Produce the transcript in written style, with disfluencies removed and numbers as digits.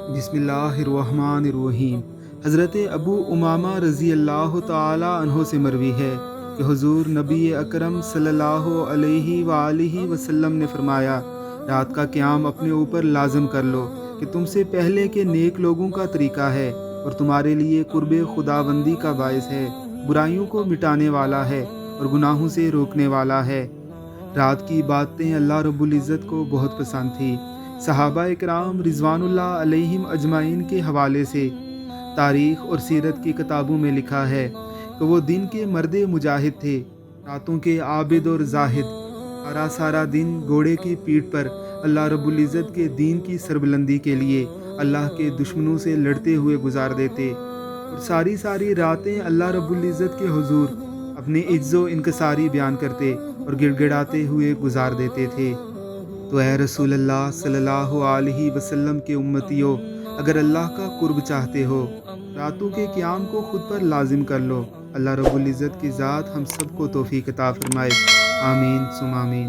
بسم اللہ الرحمن الرحیم۔ حضرت ابو امامہ رضی اللہ تعالی عنہ سے مروی ہے کہ حضور نبی اکرم صلی اللہ علیہ وآلہ وسلم نے فرمایا، رات کا قیام اپنے اوپر لازم کر لو کہ تم سے پہلے کے نیک لوگوں کا طریقہ ہے اور تمہارے لیے قرب خداوندی کا باعث ہے، برائیوں کو مٹانے والا ہے اور گناہوں سے روکنے والا ہے۔ رات کی باتیں اللہ رب العزت کو بہت پسند تھی۔ صحابہ اکرام رضوان اللہ علیہم اجمعین کے حوالے سے تاریخ اور سیرت کی کتابوں میں لکھا ہے کہ وہ دن کے مرد مجاہد تھے، راتوں کے عابد اور زاہد۔ سارا سارا دن گھوڑے کی پیٹھ پر اللہ رب العزت کے دین کی سربلندی کے لیے اللہ کے دشمنوں سے لڑتے ہوئے گزار دیتے، اور ساری ساری راتیں اللہ رب العزت کے حضور اپنے عجز و انکساری بیان کرتے اور گڑ گڑاتے ہوئے گزار دیتے تھے۔ تو اے رسول اللہ صلی اللہ علیہ وسلم کے امتیوں، اگر اللہ کا قرب چاہتے ہو، راتوں کے قیام کو خود پر لازم کر لو۔ اللہ رب العزت کی ذات ہم سب کو توفیق عطا فرمائے، آمین ثم آمین۔